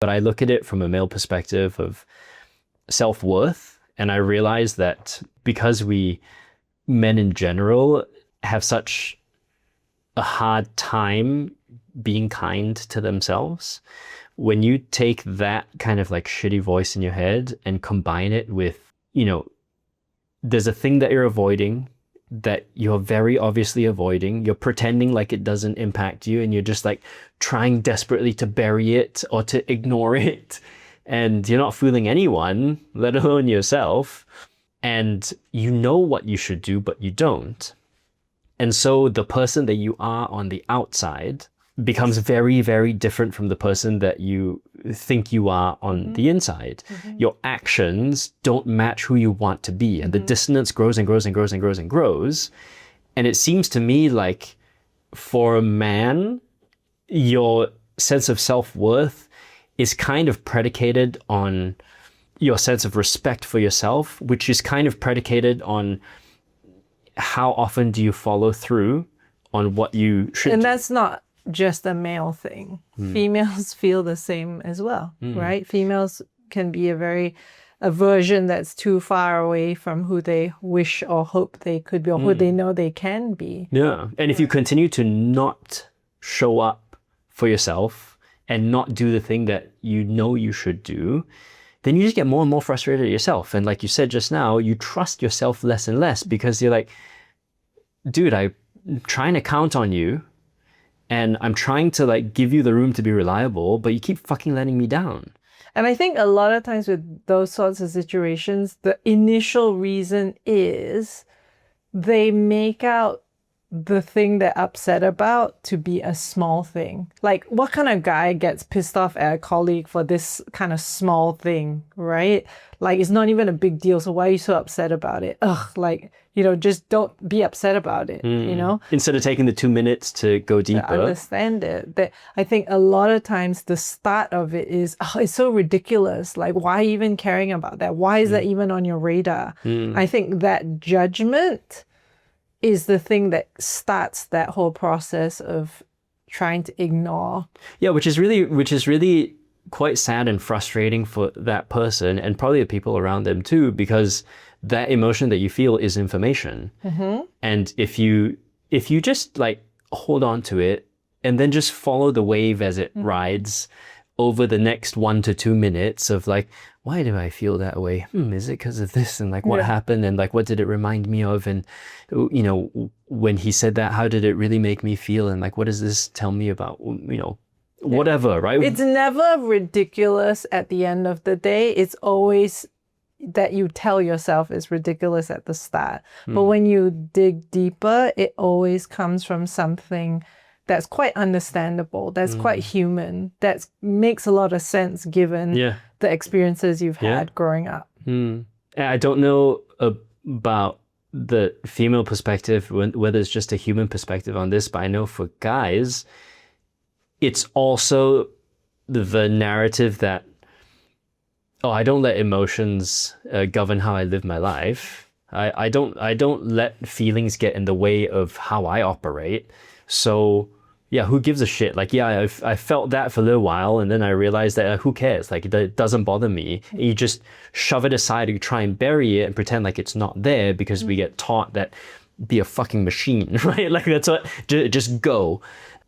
But I look at it from a male perspective of self-worth, and I realize that because men in general, have such a hard time being kind to themselves, when you take that kind of like shitty voice in your head and combine it with, there's a thing that you're avoiding, that you're very obviously avoiding, you're pretending like it doesn't impact you, and you're just like trying desperately to bury it or to ignore it, and you're not fooling anyone, let alone yourself, and you know what you should do, but you don't. And so the person that you are on the outside becomes very, very different from the person that you think you are on the inside. Your actions don't match who you want to be, and the dissonance grows and grows and grows and grows and grows. And it seems to me like for a man, your sense of self-worth is kind of predicated on your sense of respect for yourself, which is kind of predicated on how often do you follow through on what you should And do. that's not just a male thing. Females feel the same as well, right? Females can be a version that's too far away from who they wish or hope they could be, or who they know they can be. Yeah. And if you continue to not show up for yourself and not do the thing that you know you should do, then you just get more and more frustrated at yourself. And like you said just now, you trust yourself less and less, because you're like, dude, I'm trying to count on you, and I'm trying to like give you the room to be reliable, but you keep fucking letting me down. And I think a lot of times with those sorts of situations, the initial reason is they make out the thing they're upset about to be a small thing. Like, what kind of guy gets pissed off at a colleague for this kind of small thing, right? Like, it's not even a big deal, so why are you so upset about it? Just don't be upset about it, Instead of taking the 2 minutes to go deeper. To understand it. That I think a lot of times the start of it is, it's so ridiculous. Like, why even caring about that? Why is that even on your radar? I think that judgment is the thing that starts that whole process of trying to ignore. Yeah, which is really quite sad and frustrating for that person, and probably the people around them too, because that emotion that you feel is information. And if you just like hold on to it and then just follow the wave as it rides over the next 1 to 2 minutes of like, why do I feel that way? Is it because of this? And like, what happened? And like, what did it remind me of? And, when he said that, how did it really make me feel? And like, what does this tell me about, whatever, right? It's never ridiculous at the end of the day. It's always that you tell yourself is ridiculous at the start. But when you dig deeper, it always comes from something that's quite understandable, that's quite human, that makes a lot of sense given the experiences you've had growing up. I don't know about the female perspective, whether it's just a human perspective on this, but I know for guys, it's also the narrative that, I don't let emotions govern how I live my life. I don't let feelings get in the way of how I operate. So yeah, who gives a shit? Like, yeah, I felt that for a little while, and then I realized that who cares? Like, it doesn't bother me. You just shove it aside, you try and bury it and pretend like it's not there, because we get taught that be a fucking machine, right? Like, that's what, just go.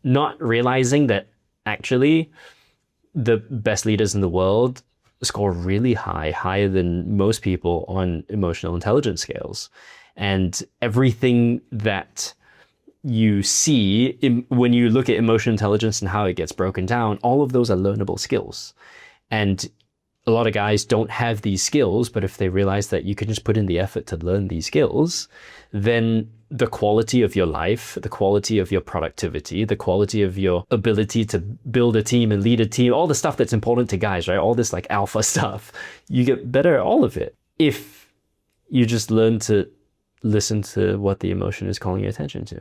Not realizing that actually the best leaders in the world score really high, higher than most people on emotional intelligence scales. And everything that you see when you look at emotional intelligence and how it gets broken down, all of those are learnable skills. And a lot of guys don't have these skills, but if they realize that you can just put in the effort to learn these skills, then the quality of your life, the quality of your productivity, the quality of your ability to build a team and lead a team, all the stuff that's important to guys, right? All this like alpha stuff, you get better at all of it if you just learn to listen to what the emotion is calling your attention to.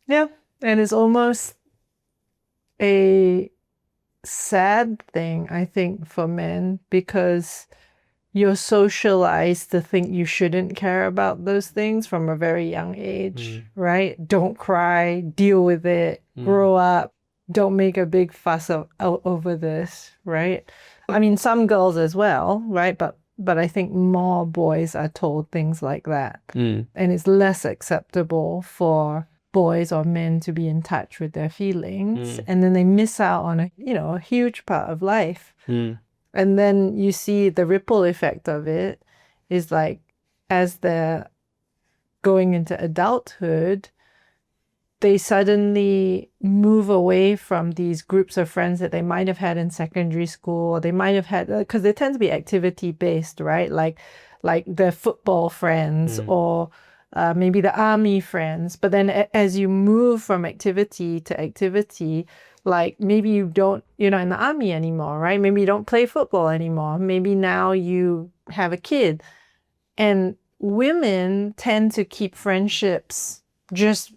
Yeah. And it's almost a sad thing, I think, for men, because you're socialized to think you shouldn't care about those things from a very young age, right? Don't cry, deal with it, grow up, don't make a big fuss over this, right? I mean, some girls as well, right? But I think more boys are told things like that. And it's less acceptable for boys or men to be in touch with their feelings. And then they miss out on a huge part of life. And then you see the ripple effect of it is like, as they're going into adulthood, they suddenly move away from these groups of friends that they might have had in secondary school, or they might have had, because they tend to be activity based, right? Like their football friends or maybe the army friends. But then as you move from activity to activity, like maybe you're not in the army anymore, right? Maybe you don't play football anymore. Maybe now you have a kid. And women tend to keep friendships just,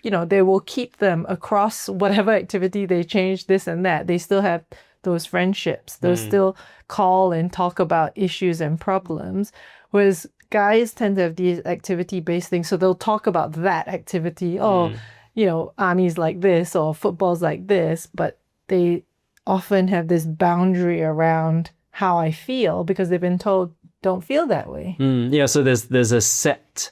they will keep them across whatever activity they change, this and that. They still have those friendships. They'll still call and talk about issues and problems. Whereas guys tend to have these activity-based things. So they'll talk about that activity. Oh, army's like this or football's like this. But they often have this boundary around how I feel because they've been told, don't feel that way. Yeah, so there's a set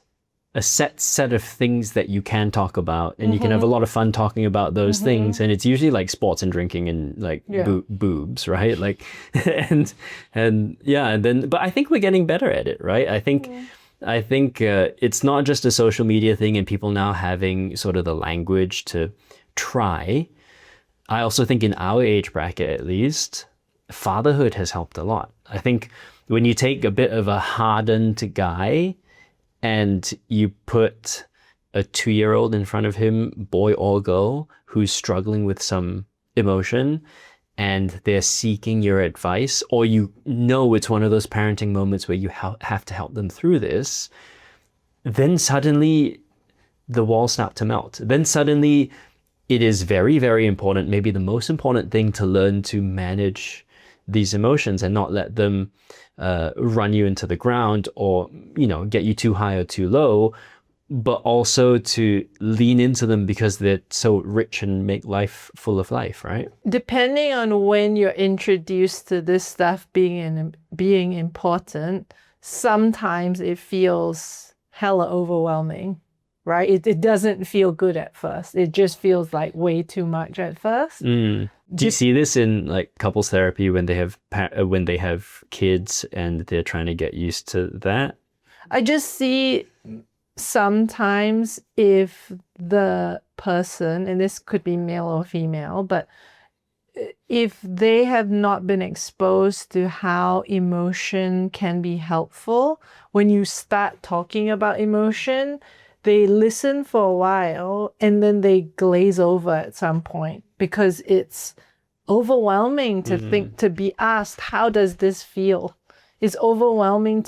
of things that you can talk about, and you can have a lot of fun talking about those things, and it's usually like sports and drinking and like boobs, right? Like, and then, but I think we're getting better at it, right? I think it's not just a social media thing and people now having sort of the language to try. I also think in our age bracket, at least, fatherhood has helped a lot. I think when you take a bit of a hardened guy and you put a 2-year-old in front of him, boy or girl, who's struggling with some emotion and they're seeking your advice, or it's one of those parenting moments where you have to help them through this, then suddenly the walls start to melt. Then suddenly it is very, very important, maybe the most important thing, to learn to manage these emotions and not let them run you into the ground or, get you too high or too low, but also to lean into them because they're so rich and make life full of life, right? Depending on when you're introduced to this stuff being important, sometimes it feels hella overwhelming, right? It doesn't feel good at first. It just feels like way too much at first. Do you see this in like couples therapy when they have kids and they're trying to get used to that? I just see sometimes if the person, and this could be male or female, but if they have not been exposed to how emotion can be helpful, when you start talking about emotion, they listen for a while and then they glaze over at some point because it's overwhelming to think, to be asked, how does this feel? It's overwhelming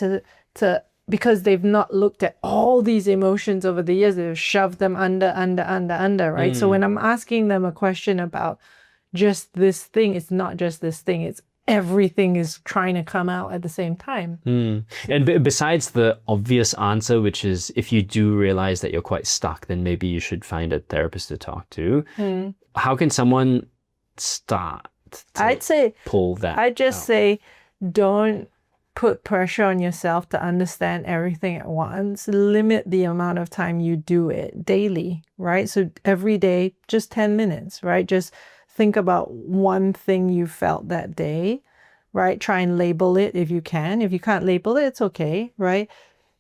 because they've not looked at all these emotions over the years. They've shoved them under, right? So when I'm asking them a question about just this thing, it's not just this thing, it's everything is trying to come out at the same time. And besides the obvious answer, which is if you do realize that you're quite stuck, then maybe you should find a therapist to talk to. How can someone start to pull that I'd just out? say, don't put pressure on yourself to understand everything at once. Limit the amount of time you do it daily, right? So every day, just 10 minutes, right? Just think about one thing you felt that day, right? Try and label it if you can. If you can't label it, it's okay, right?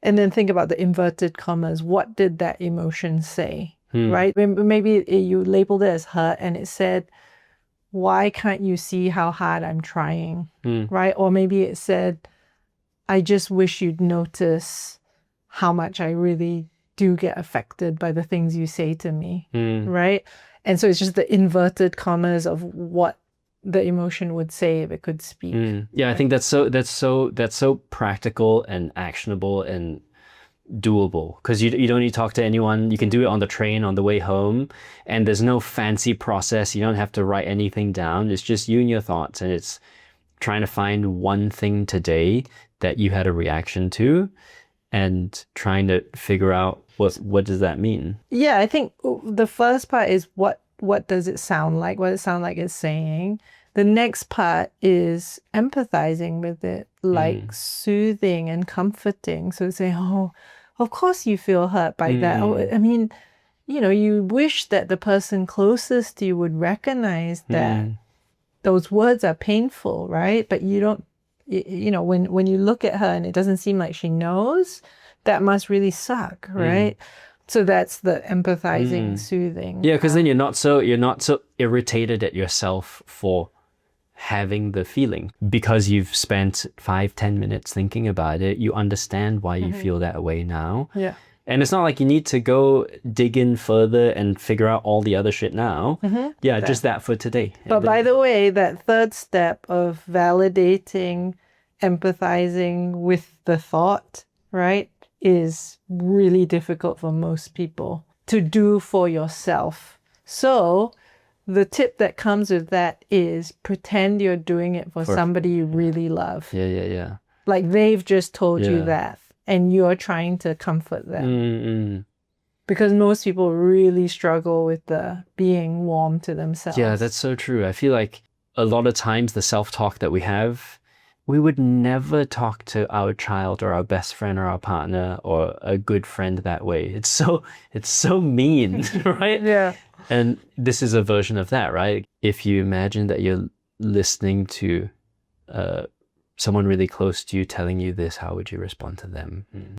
And then think about the inverted commas. What did that emotion say, right? Maybe you labeled it as hurt and it said, why can't you see how hard I'm trying, right? Or maybe it said, I just wish you'd notice how much I really do get affected by the things you say to me, right? And so it's just the inverted commas of what the emotion would say if it could speak. Yeah, right? I think that's so practical and actionable and doable, because you don't need to talk to anyone. You can do it on the train on the way home, and there's no fancy process. You don't have to write anything down. It's just you and your thoughts, and it's trying to find one thing today that you had a reaction to and trying to figure out what does that mean. Yeah, I think the first part is what what does it sound like? What does it sound like it's saying? The next part is empathizing with it, like soothing and comforting. So say, oh, of course you feel hurt by that. Oh, I mean, you wish that the person closest to you would recognize that those words are painful, right? But you don't, when you look at her and it doesn't seem like she knows, that must really suck, right? So that's the empathizing, soothing. Yeah, because then you're not so irritated at yourself for having the feeling, because you've spent 5-10 minutes thinking about it. You understand why you feel that way now. Yeah. And it's not like you need to go dig in further and figure out all the other shit now. Yeah, just that for today. But by the way, that third step of validating, empathizing with the thought, right, is really difficult for most people to do for yourself. So the tip that comes with that is pretend you're doing it for somebody you really love. Yeah. Like they've just told you that, and you're trying to comfort them. Because most people really struggle with the being warm to themselves. Yeah, that's so true. I feel like a lot of times the self-talk that we have, we would never talk to our child or our best friend or our partner or a good friend that way. It's so mean, right? Yeah. And this is a version of that, right? If you imagine that you're listening to someone really close to you telling you this, how would you respond to them?